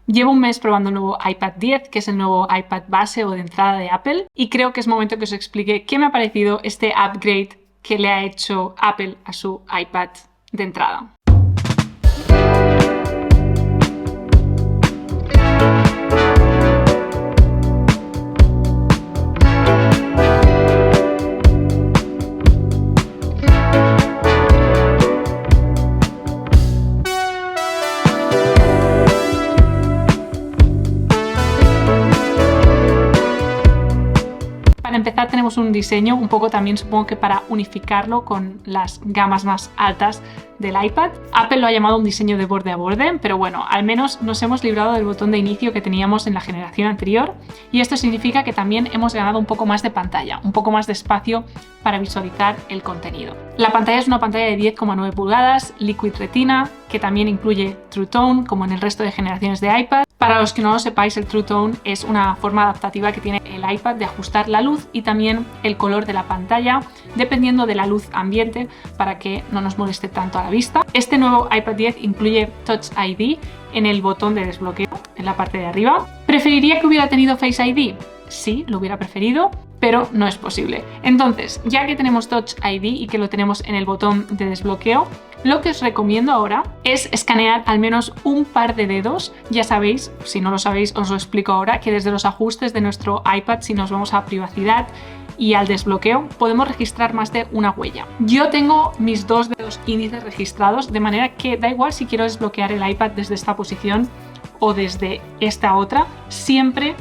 Llevo un mes probando el nuevo iPad 10, que es el nuevo iPad base o de entrada de Apple, y creo que es momento que os explique qué me ha parecido este upgrade que le ha hecho Apple a su iPad de entrada. Para empezar tenemos un diseño un poco también supongo que para unificarlo con las gamas más altas del iPad. Apple lo ha llamado un diseño de borde a borde, pero bueno, al menos nos hemos librado del botón de inicio que teníamos en la generación anterior y esto significa que también hemos ganado un poco más de pantalla, un poco más de espacio para visualizar el contenido. La pantalla es una pantalla de 10,9 pulgadas, Liquid Retina, que también incluye True Tone como en el resto de generaciones de iPad. Para los que no lo sepáis, el True Tone es una forma adaptativa que tiene el iPad de ajustar la luz y también el color de la pantalla dependiendo de la luz ambiente para que no nos moleste tanto a la vista. Este nuevo iPad 10 incluye Touch ID en el botón de desbloqueo en la parte de arriba. ¿Preferiría que hubiera tenido Face ID? Sí, lo hubiera preferido, pero no es posible. Entonces, ya que tenemos Touch ID y que lo tenemos en el botón de desbloqueo, lo que os recomiendo ahora es escanear al menos un par de dedos. Ya sabéis, si no lo sabéis os lo explico ahora, que desde los ajustes de nuestro iPad, si nos vamos a privacidad y al desbloqueo, podemos registrar más de una huella. Yo tengo mis dos dedos índices registrados, de manera que da igual si quiero desbloquear el iPad desde esta posición o desde esta otra, siempre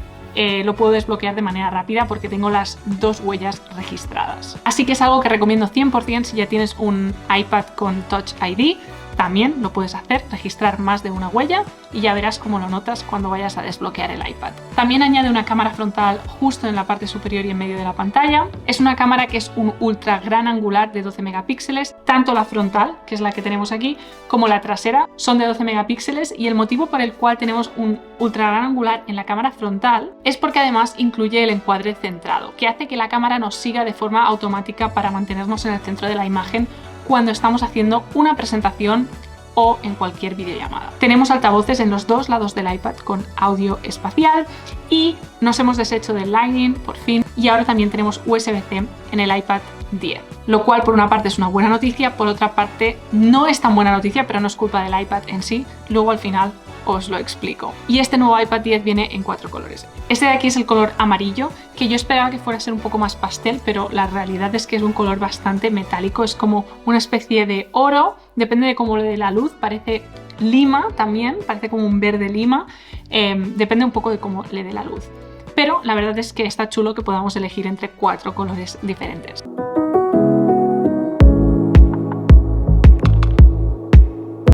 lo puedo desbloquear de manera rápida porque tengo las dos huellas registradas. Así que es algo que recomiendo 100% si ya tienes un iPad con Touch ID. También lo puedes hacer, registrar más de una huella y ya verás cómo lo notas cuando vayas a desbloquear el iPad. También añade una cámara frontal justo en la parte superior y en medio de la pantalla. Es una cámara que es un ultra gran angular de 12 megapíxeles. Tanto la frontal, que es la que tenemos aquí, como la trasera son de 12 megapíxeles y el motivo por el cual tenemos un ultra gran angular en la cámara frontal es porque además incluye el encuadre centrado, que hace que la cámara nos siga de forma automática para mantenernos en el centro de la imagen cuando estamos haciendo una presentación o en cualquier videollamada. Tenemos altavoces en los dos lados del iPad con audio espacial y nos hemos deshecho del Lightning por fin y ahora también tenemos USB-C en el iPad 10, lo cual por una parte es una buena noticia, por otra parte no es tan buena noticia, pero no es culpa del iPad en sí, luego al final os lo explico. Y este nuevo iPad 10 viene en 4 colores. Este de aquí es el color amarillo, que yo esperaba que fuera a ser un poco más pastel, pero la realidad es que es un color bastante metálico, es como una especie de oro, depende de cómo le dé la luz, parece lima también, parece como un verde lima, depende un poco de cómo le dé la luz. Pero la verdad es que está chulo que podamos elegir entre 4 colores diferentes.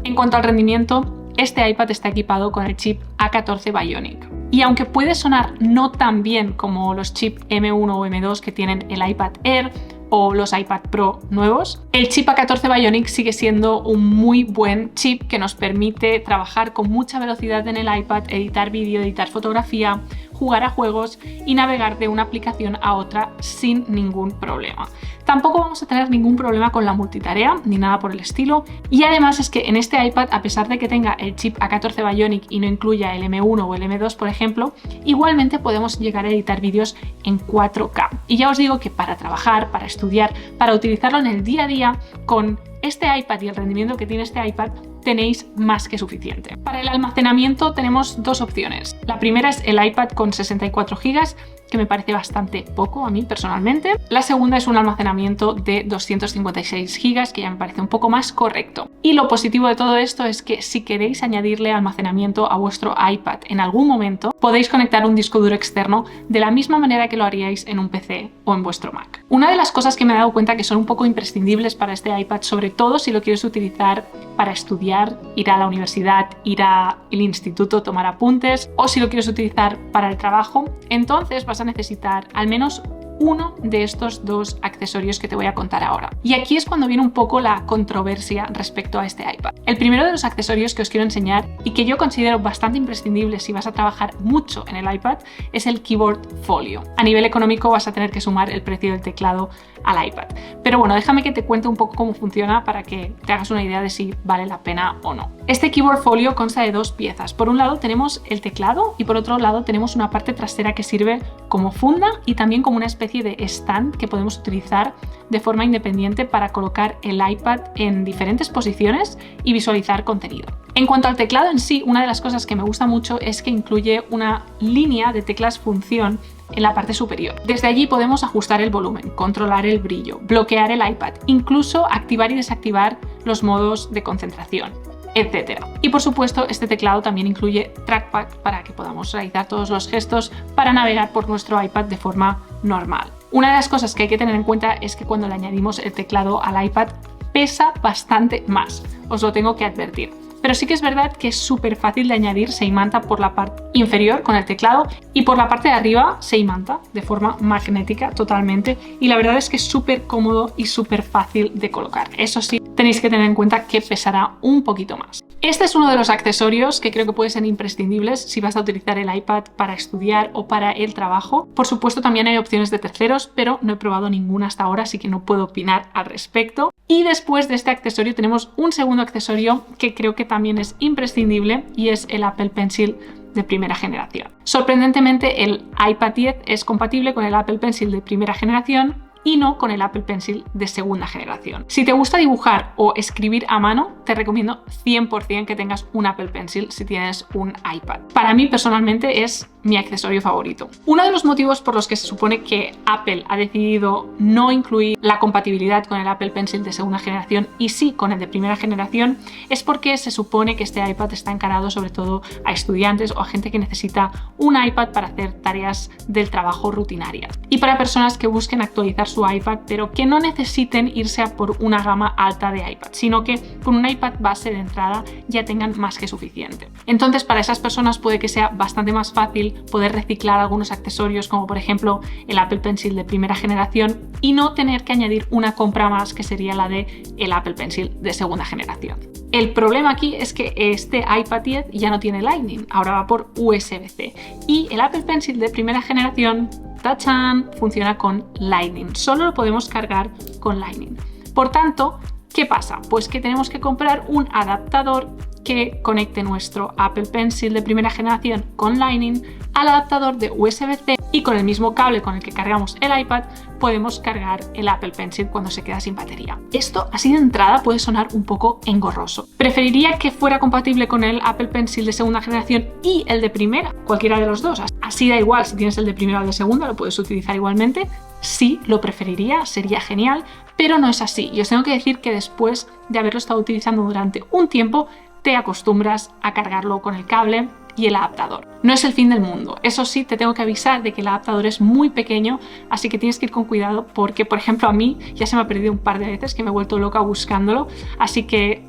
En cuanto al rendimiento, este iPad está equipado con el chip A14 Bionic. Y aunque puede sonar no tan bien como los chips M1 o M2 que tienen el iPad Air o los iPad Pro nuevos, el chip A14 Bionic sigue siendo un muy buen chip que nos permite trabajar con mucha velocidad en el iPad, editar vídeo, editar fotografía, jugar a juegos y navegar de una aplicación a otra sin ningún problema. Tampoco vamos a tener ningún problema con la multitarea ni nada por el estilo, y además es que en este iPad, a pesar de que tenga el chip A14 Bionic y no incluya el M1 o el M2 por ejemplo, igualmente podemos llegar a editar vídeos en 4K. Y ya os digo que para trabajar, para estudiar, para utilizarlo en el día a día, con este iPad y el rendimiento que tiene este iPad tenéis más que suficiente. Para el almacenamiento tenemos dos opciones. La primera es el iPad con 64 GB, que me parece bastante poco a mí personalmente. La segunda es un almacenamiento de 256 GB, que ya me parece un poco más correcto. Y lo positivo de todo esto es que si queréis añadirle almacenamiento a vuestro iPad en algún momento, podéis conectar un disco duro externo de la misma manera que lo haríais en un PC o en vuestro Mac. Una de las cosas que me he dado cuenta que son un poco imprescindibles para este iPad, sobre todo si lo quieres utilizar para estudiar, ir a la universidad, ir al instituto, tomar apuntes, o si lo quieres utilizar para el trabajo, entonces vas a necesitar al menos uno de estos dos accesorios que te voy a contar ahora. Y aquí es cuando viene un poco la controversia respecto a este iPad. El primero de los accesorios que os quiero enseñar y que yo considero bastante imprescindible si vas a trabajar mucho en el iPad es el Keyboard Folio. A nivel económico vas a tener que sumar el precio del teclado al iPad. Pero bueno, déjame que te cuente un poco cómo funciona para que te hagas una idea de si vale la pena o no. Este Keyboard Folio consta de dos piezas. Por un lado tenemos el teclado y por otro lado tenemos una parte trasera que sirve como funda y también como una especie de stand que podemos utilizar de forma independiente para colocar el iPad en diferentes posiciones y visualizar contenido. En cuanto al teclado en sí, una de las cosas que me gusta mucho es que incluye una línea de teclas función en la parte superior. Desde allí podemos ajustar el volumen, controlar el brillo, bloquear el iPad, incluso activar y desactivar los modos de concentración, etc. Y por supuesto, este teclado también incluye trackpad para que podamos realizar todos los gestos para navegar por nuestro iPad de forma normal. Una de las cosas que hay que tener en cuenta es que cuando le añadimos el teclado al iPad pesa bastante más, os lo tengo que advertir. Pero sí que es verdad que es súper fácil de añadir, se imanta por la parte inferior con el teclado y por la parte de arriba se imanta de forma magnética totalmente y la verdad es que es súper cómodo y súper fácil de colocar. Eso sí, tenéis que tener en cuenta que pesará un poquito más. Este es uno de los accesorios que creo que pueden ser imprescindibles si vas a utilizar el iPad para estudiar o para el trabajo. Por supuesto, también hay opciones de terceros, pero no he probado ninguna hasta ahora, así que no puedo opinar al respecto. Y después de este accesorio tenemos un segundo accesorio que creo que también es imprescindible y es el Apple Pencil de primera generación. Sorprendentemente, el iPad 10 es compatible con el Apple Pencil de primera generación y no con el Apple Pencil de segunda generación. Si te gusta dibujar o escribir a mano, te recomiendo 100% que tengas un Apple Pencil si tienes un iPad. Para mí personalmente es mi accesorio favorito. Uno de los motivos por los que se supone que Apple ha decidido no incluir la compatibilidad con el Apple Pencil de segunda generación y sí con el de primera generación es porque se supone que este iPad está encarado sobre todo a estudiantes o a gente que necesita un iPad para hacer tareas del trabajo rutinarias y para personas que busquen actualizar su iPad pero que no necesiten irse a por una gama alta de iPad, sino que con un iPad base de entrada ya tengan más que suficiente. Entonces para esas personas puede que sea bastante más fácil poder reciclar algunos accesorios como por ejemplo el Apple Pencil de primera generación y no tener que añadir una compra más que sería la de el Apple Pencil de segunda generación. El problema aquí es que este iPad 10 ya no tiene Lightning, ahora va por USB-C y el Apple Pencil de primera generación, ¡tachán!, funciona con Lightning, solo lo podemos cargar con Lightning. Por tanto, ¿qué pasa? Pues que tenemos que comprar un adaptador que conecte nuestro Apple Pencil de primera generación con Lightning al adaptador de USB-C y con el mismo cable con el que cargamos el iPad podemos cargar el Apple Pencil cuando se queda sin batería. Esto así de entrada puede sonar un poco engorroso. Preferiría que fuera compatible con el Apple Pencil de segunda generación y el de primera, cualquiera de los dos. Así da igual si tienes el de primera o el de segunda, lo puedes utilizar igualmente. Sí, lo preferiría, sería genial, pero no es así. Y os tengo que decir que después de haberlo estado utilizando durante un tiempo, te acostumbras a cargarlo con el cable y el adaptador. No es el fin del mundo. Eso sí, te tengo que avisar de que el adaptador es muy pequeño, así que tienes que ir con cuidado porque, por ejemplo, a mí ya se me ha perdido un par de veces que me he vuelto loca buscándolo, así que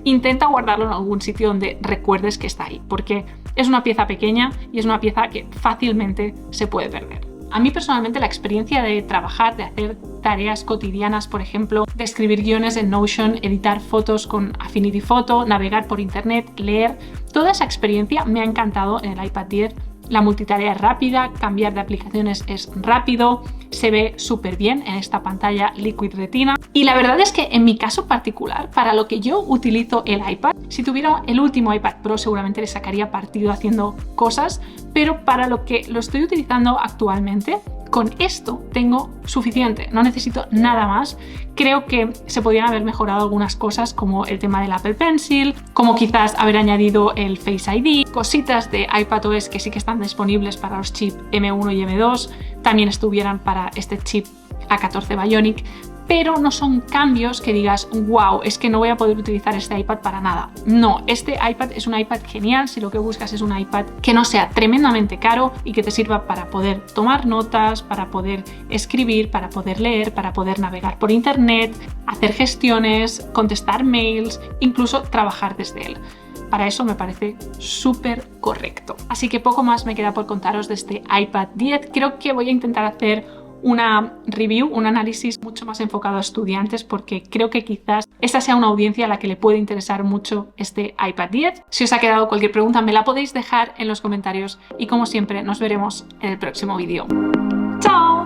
intenta guardarlo en algún sitio donde recuerdes que está ahí, porque es una pieza pequeña y es una pieza que fácilmente se puede perder. A mí personalmente la experiencia de trabajar, de hacer tareas cotidianas, por ejemplo, de escribir guiones en Notion, editar fotos con Affinity Photo, navegar por internet, leer, toda esa experiencia me ha encantado en el iPad 10. La multitarea es rápida, cambiar de aplicaciones es rápido, se ve súper bien en esta pantalla Liquid Retina. Y la verdad es que en mi caso particular, para lo que yo utilizo el iPad, si tuviera el último iPad Pro seguramente le sacaría partido haciendo cosas, pero para lo que lo estoy utilizando actualmente, con esto tengo suficiente, no necesito nada más. Creo que se podrían haber mejorado algunas cosas como el tema del Apple Pencil, como quizás haber añadido el Face ID, cositas de iPadOS que sí que están disponibles para los chips M1 y M2, también estuvieran para este chip A14 Bionic, pero no son cambios que digas, wow, es que no voy a poder utilizar este iPad para nada. No, este iPad es un iPad genial si lo que buscas es un iPad que no sea tremendamente caro y que te sirva para poder tomar notas, para poder escribir, para poder leer, para poder navegar por internet, hacer gestiones, contestar mails, incluso trabajar desde él. Para eso me parece súper correcto. Así que poco más me queda por contaros de este iPad 10. Creo que voy a intentar hacer una review, un análisis mucho más enfocado a estudiantes, porque creo que quizás esta sea una audiencia a la que le puede interesar mucho este iPad 10. Si os ha quedado cualquier pregunta me la podéis dejar en los comentarios y como siempre nos veremos en el próximo vídeo. ¡Chao!